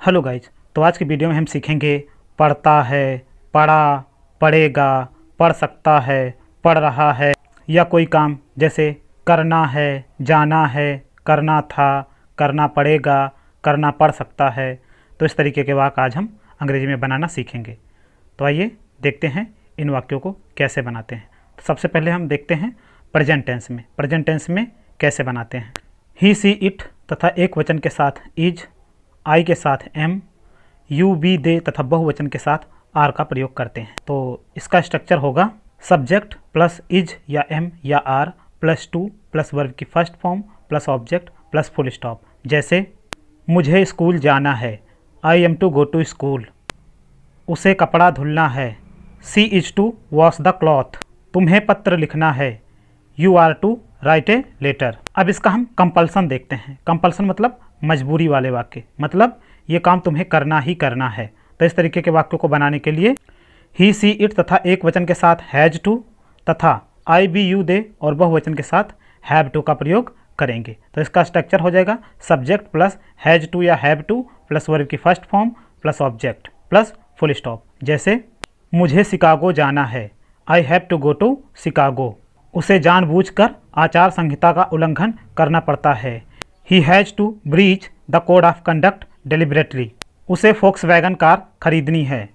Hello guys, तो आज की वीडियो में हम सीखेंगे पढ़ता है, पढ़ा, पढ़ेगा, पढ़ सकता है, पढ़ रहा है या कोई काम जैसे करना है, जाना है, करना था, करना पड़ेगा, करना पड़ सकता है। तो इस तरीके के वाक्य आज हम अंग्रेजी में बनाना सीखेंगे। तो आइए देखते हैं इन वाक्यों को कैसे बनाते हैं। तो सबसे पहले हम देखते हैं प्रेजेंट टेंस में। प्रेजेंट टेंस में कैसे बनाते हैं। ही, सी, इट तथा एक वचन के साथ इज, आई के साथ एम, यू, वी, दे तथा बहुवचन के साथ आर का प्रयोग करते हैं। तो इसका स्ट्रक्चर होगा सब्जेक्ट प्लस इज या एम या are plus to plus verb की first form plus object plus full stop. जैसे मुझे स्कूल जाना है, I am to go to school. उसे कपड़ा धुलना है, she is to wash the cloth. तुम्हें पत्र लिखना है, you are to write a letter. अब इसका हम कंपल्सन देखते हैं। कंपल्सन मतलब मजबूरी वाले वाक्य, मतलब ये काम तुम्हें करना ही करना है। तो इस तरीके के वाक्यों को बनाने के लिए ही, सी, इट तथा एक वचन के साथ हैज टू तथा आई, बी, यू, दे और बहुवचन के साथ हैव टू का प्रयोग करेंगे। तो इसका स्ट्रक्चर हो जाएगा सब्जेक्ट प्लस हैज टू या हैव टू प्लस वर्ब की first form plus object plus full stop. जैसे मुझे शिकागो जाना है, I have to go to Chicago. उसे जानबूझकर आचार संहिता का उल्लंघन करना पड़ता है, ही has to breach the code of conduct deliberately. उसे फोक्सवैगन कार खरीदनी है,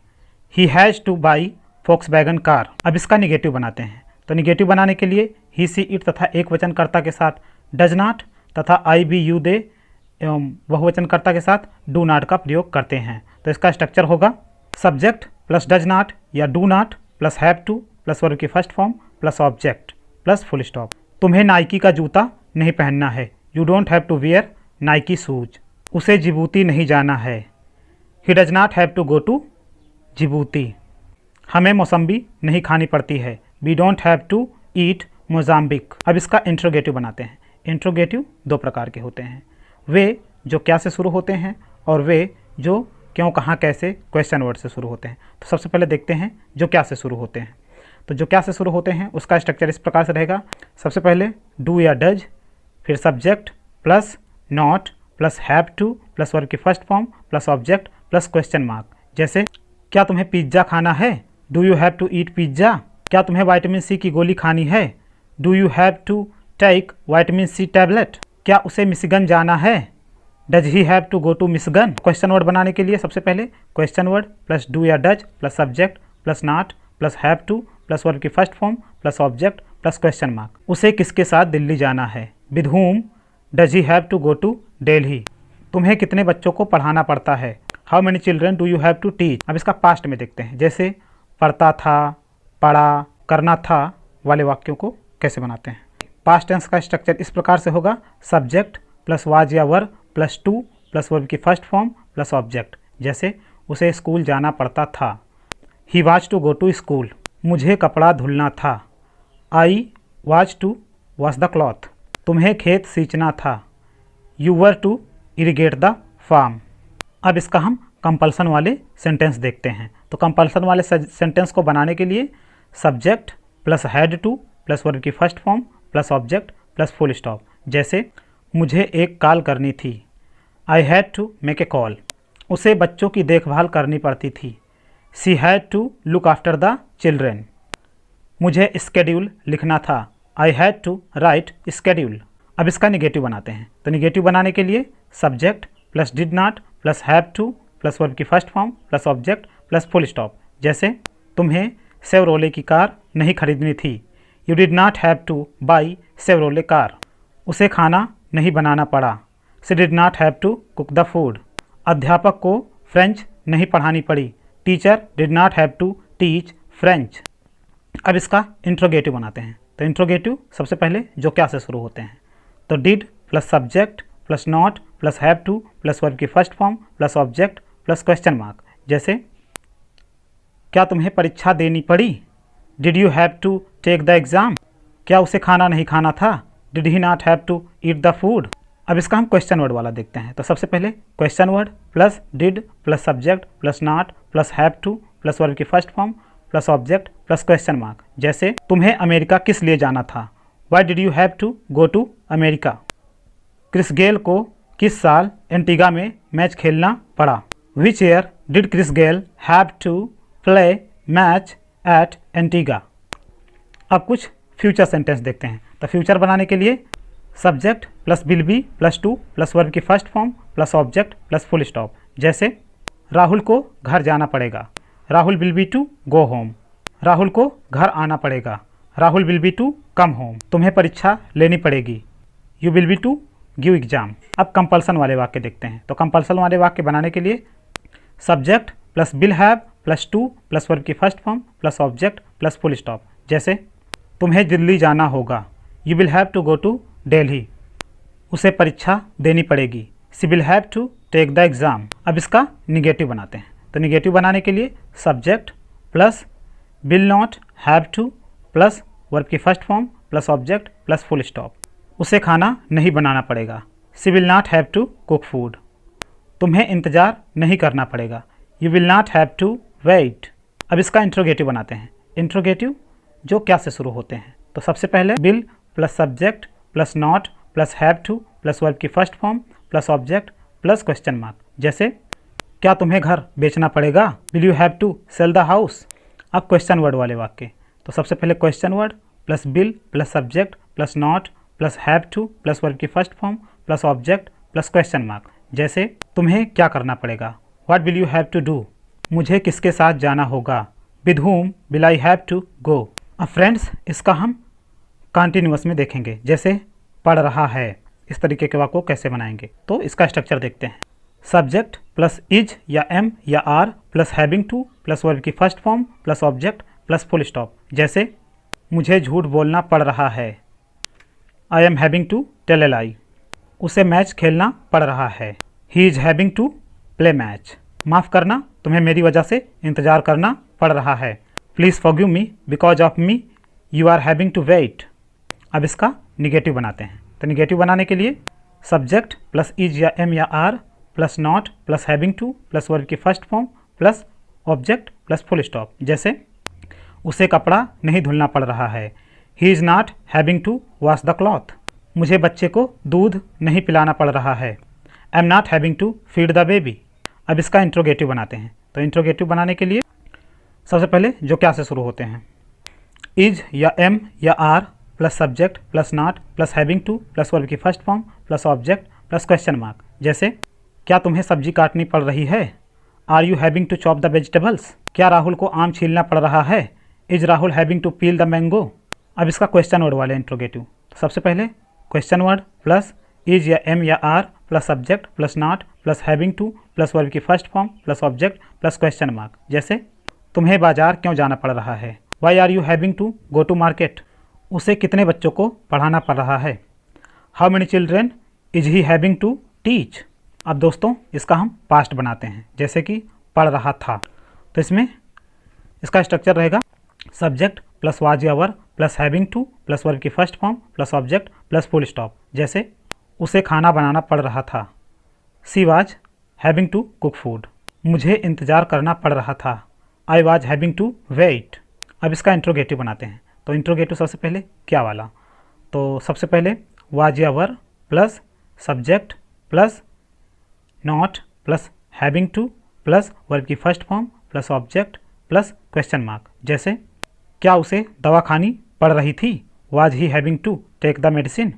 ही has to buy Volkswagen car. अब इसका निगेटिव बनाते हैं। तो निगेटिव बनाने के लिए ही, सी, इट तथा एक वचनकर्ता के साथ डज नॉट तथा आई, बी, यू, दे एवं बहुवचनकर्ता के साथ डू नॉट का प्रयोग करते हैं। तो इसका स्ट्रक्चर होगा सब्जेक्ट प्लस डज नॉट या do not plus have to plus verb की first form plus object plus full stop. तुम्हें नाइकी का जूता नहीं पहनना है, you don't have to wear Nike shoes. उसे जिबूती नहीं जाना है, he does not have to go to Djibouti. हमें मौसम्बी नहीं खानी पड़ती है, we don't have to eat Mozambique. अब इसका इंट्रोगेटिव बनाते हैं। इंट्रोगेटिव दो प्रकार के होते हैं, वे जो क्या से शुरू होते हैं और वे जो क्यों, कहाँ, कैसे क्वेश्चन वर्ड से शुरू होते हैं। तो सबसे पहले देखते हैं जो क्या से शुरू होते हैं। तो जो क्या से शुरू होते हैं उसका स्ट्रक्चर इस प्रकार से रहेगा। सबसे पहले डू या डज, फिर subject plus not plus have to plus verb की first form plus object plus question mark. जैसे क्या तुम्हें पिज्ज़ा खाना है, do you have to eat pizza. क्या तुम्हें विटामिन सी की गोली खानी है, do you have to take vitamin C tablet. क्या उसे मिशिगन जाना है, does he have to go to Michigan. Question word बनाने के लिए सबसे पहले क्वेश्चन वर्ड प्लस डू या does plus subject plus not plus have to plus verb की first form plus object plus question mark. उसे किसके साथ दिल्ली जाना है, with whom does he have to go to Delhi. तुम्हें कितने बच्चों को पढ़ाना पड़ता है, how many children do you have to teach. अब इसका पास्ट में देखते हैं। जैसे पढ़ता था, पढ़ा, करना था वाले वाक्यों को कैसे बनाते हैं। पास्ट टेंस का स्ट्रक्चर इस प्रकार से होगा सब्जेक्ट प्लस वाज या were plus to plus verb की फर्स्ट फॉर्म प्लस ऑब्जेक्ट। जैसे उसे स्कूल जाना पड़ता था, he was to go to school. मुझे कपड़ा धुलना था, I was to wash the cloth. तुम्हें खेत सींचना था, you were to irrigate the farm. अब इसका हम कंपल्सन वाले सेंटेंस देखते हैं। तो कंपल्सन वाले सेंटेंस को बनाने के लिए subject plus had to plus verb की first form plus object plus full stop. जैसे मुझे एक कॉल करनी थी, I had to make a call. उसे बच्चों की देखभाल करनी पड़ती थी, she had to look after the children. मुझे स्केड्यूल लिखना था, I had to write schedule. अब इसका निगेटिव बनाते हैं। तो निगेटिव बनाने के लिए subject plus did not plus have to plus verb की first form plus object plus full stop. जैसे तुम्हें सेवरोले की कार नहीं खरीदनी थी, you did not have to buy Chevrolet car. उसे खाना नहीं बनाना पड़ा, she did not have to cook the food. अध्यापक को फ्रेंच नहीं पढ़ानी पड़ी, teacher did not have to teach French. अब इसका इंट्रोगेटिव बनाते हैं। तो इंट्रोगेटिव सबसे पहले जो क्या से शुरू होते हैं। तो did plus subject plus not plus have to plus verb की first form plus object plus question mark. जैसे क्या तुम्हें परीक्षा देनी पड़ी, did you have to take the exam. क्या उसे खाना नहीं खाना था, did he not have to eat the food. अब इसका हम क्वेश्चन वर्ड वाला देखते हैं। तो सबसे पहले question word plus did plus subject plus not plus have to plus verb की first form plus object plus question mark. जैसे तुम्हें अमेरिका किस लिए जाना था, why did you have to go to America. Chris Gayle को किस साल एंटीगा में मैच खेलना पड़ा, which year did Chris Gayle have to play match at Antigua. अब कुछ फ्यूचर सेंटेंस देखते हैं। तो फ्यूचर बनाने के लिए subject plus will be plus to plus verb की first form plus object plus full stop. जैसे राहुल को घर जाना पड़ेगा, Rahul will be to go home. Rahul को घर आना पड़ेगा, Rahul will be to come home. तुम्हें परीक्षा लेनी पड़ेगी, you will be to give exam. अब कंपल्सन वाले वाक्य देखते हैं। तो कंपल्सन वाले वाक्य बनाने के लिए subject plus will have plus to plus verb की first form plus object plus full stop. जैसे तुम्हें दिल्ली जाना होगा, you will have to go to Delhi. उसे परीक्षा देनी पड़ेगी, she will have to take the exam. अब इसका निगेटिव बनाते हैं। तो निगेटिव बनाने के लिए subject plus will not have to plus verb की first form plus object plus full stop. उसे खाना नहीं बनाना पड़ेगा, she will not have to cook food. तुम्हें इंतज़ार नहीं करना पड़ेगा, you will not have to wait. अब इसका इंट्रोगेटिव बनाते हैं। इंट्रोगेटिव जो क्या से शुरू होते हैं। तो सबसे पहले will plus subject plus not plus have to plus verb की first form plus object plus question mark. जैसे क्या तुम्हें घर बेचना पड़ेगा, will you have to sell the house. अब क्वेश्चन वर्ड वाले वाक्य। तो सबसे पहले question word plus will plus subject plus not plus have to plus verb की first form plus object plus question mark. जैसे तुम्हें क्या करना पड़ेगा, what will you have to do. मुझे किसके साथ जाना होगा, with whom will I have to go. अब फ्रेंड्स इसका हम कंटिन्यूअस में देखेंगे। जैसे पढ़ रहा है, इस तरीके के वाक्य को कैसे बनाएंगे। तो इसका स्ट्रक्चर देखते हैं। सब्जेक्ट प्लस इज या एम या are plus having to plus verb की first form plus object plus full stop. जैसे मुझे झूठ बोलना पड़ रहा है, I am having to tell a lie. उसे मैच खेलना पड़ रहा है, he is having to play match. माफ़ करना, तुम्हें मेरी वजह से इंतज़ार करना पड़ रहा है, please forgive me because of me you are having to wait. अब इसका निगेटिव बनाते हैं। तो निगेटिव बनाने के लिए सब्जेक्ट प्लस इज या एम या are plus not plus having to plus verb की first form plus object plus full stop. जैसे उसे कपड़ा नहीं धुलना पड़ रहा है, he is not having to wash the cloth. मुझे बच्चे को दूध नहीं पिलाना पड़ रहा है, I am not having to feed the baby. अब इसका इंट्रोगेटिव बनाते हैं। तो इंट्रोगेटिव बनाने के लिए सबसे पहले जो क्या से शुरू होते हैं, इज या एम या are plus subject plus not plus having to plus verb की first form plus object plus question mark. जैसे क्या तुम्हें सब्जी काटनी पड़ रही है, are you having to chop the vegetables. क्या राहुल को आम छीलना पड़ रहा है, is Rahul having to peel the mango. अब इसका क्वेश्चन वर्ड वाले इंट्रोगेटिव। सबसे पहले क्वेश्चन वर्ड प्लस इज या एम या are plus subject plus not plus having to plus verb की first form plus object plus question mark. जैसे तुम्हें बाजार क्यों जाना पड़ रहा है, why are you having to go to market. उसे कितने बच्चों को पढ़ाना पड़ रहा है, how many children is he having to teach. अब दोस्तों इसका हम पास्ट बनाते हैं। जैसे कि पढ़ रहा था, तो इसमें इसका स्ट्रक्चर रहेगा सब्जेक्ट प्लस वाज या were plus having to plus verb की first form plus object plus full stop. जैसे उसे खाना बनाना पड़ रहा था, she was having to cook food. मुझे इंतज़ार करना पड़ रहा था, I was having to wait. अब इसका इंट्रोगेटिव बनाते हैं। तो इंट्रोगेटिव सबसे पहले क्या वाला, तो सबसे पहले वाज या were plus subject plus not plus having to plus verb की first form plus object plus question mark. जैसे क्या उसे दवा खानी पड़ रही थी, was he having to take the medicine.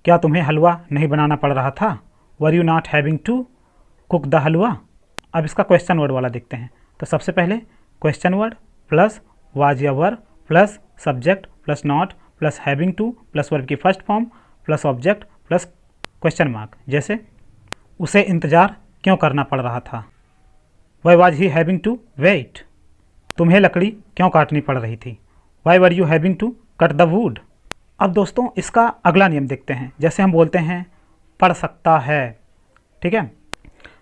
क्या तुम्हें हलवा नहीं बनाना पड़ रहा था, were you not having to cook the halwa. अब इसका क्वेश्चन वर्ड वाला देखते हैं। तो सबसे पहले क्वेश्चन वर्ड प्लस वाज या were plus subject plus not plus having to plus verb की first form plus object plus question mark. जैसे उसे इंतज़ार क्यों करना पड़ रहा था, why was he having to wait. तुम्हें लकड़ी क्यों काटनी पड़ रही थी, why were you having to cut the wood. अब दोस्तों इसका अगला नियम देखते हैं। जैसे हम बोलते हैं पढ़ सकता है, ठीक है,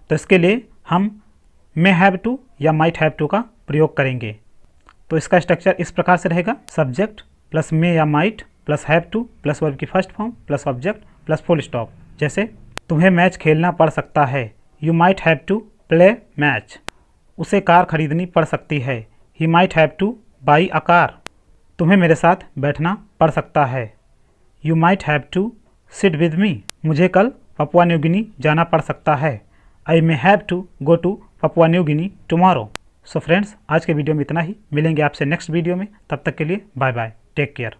तो इसके लिए हम मे हैव टू या माइट हैव टू का प्रयोग करेंगे। तो इसका स्ट्रक्चर इस प्रकार से रहेगा, सब्जेक्ट प्लस मे या might plus have to plus verb की first form plus object plus full stop. जैसे तुम्हें मैच खेलना पड़ सकता है, you might have to play match. उसे कार खरीदनी पड़ सकती है, he might have to buy a car. तुम्हें मेरे साथ बैठना पड़ सकता है, you might have to sit with me. मुझे कल पपुआ न्यू गिनी जाना पड़ सकता है, I may have to go to Papua New Guinea tomorrow. So friends, आज के वीडियो में इतना ही। मिलेंगे आपसे नेक्स्ट वीडियो में, तब तक के लिए बाय बाय, टेक केयर।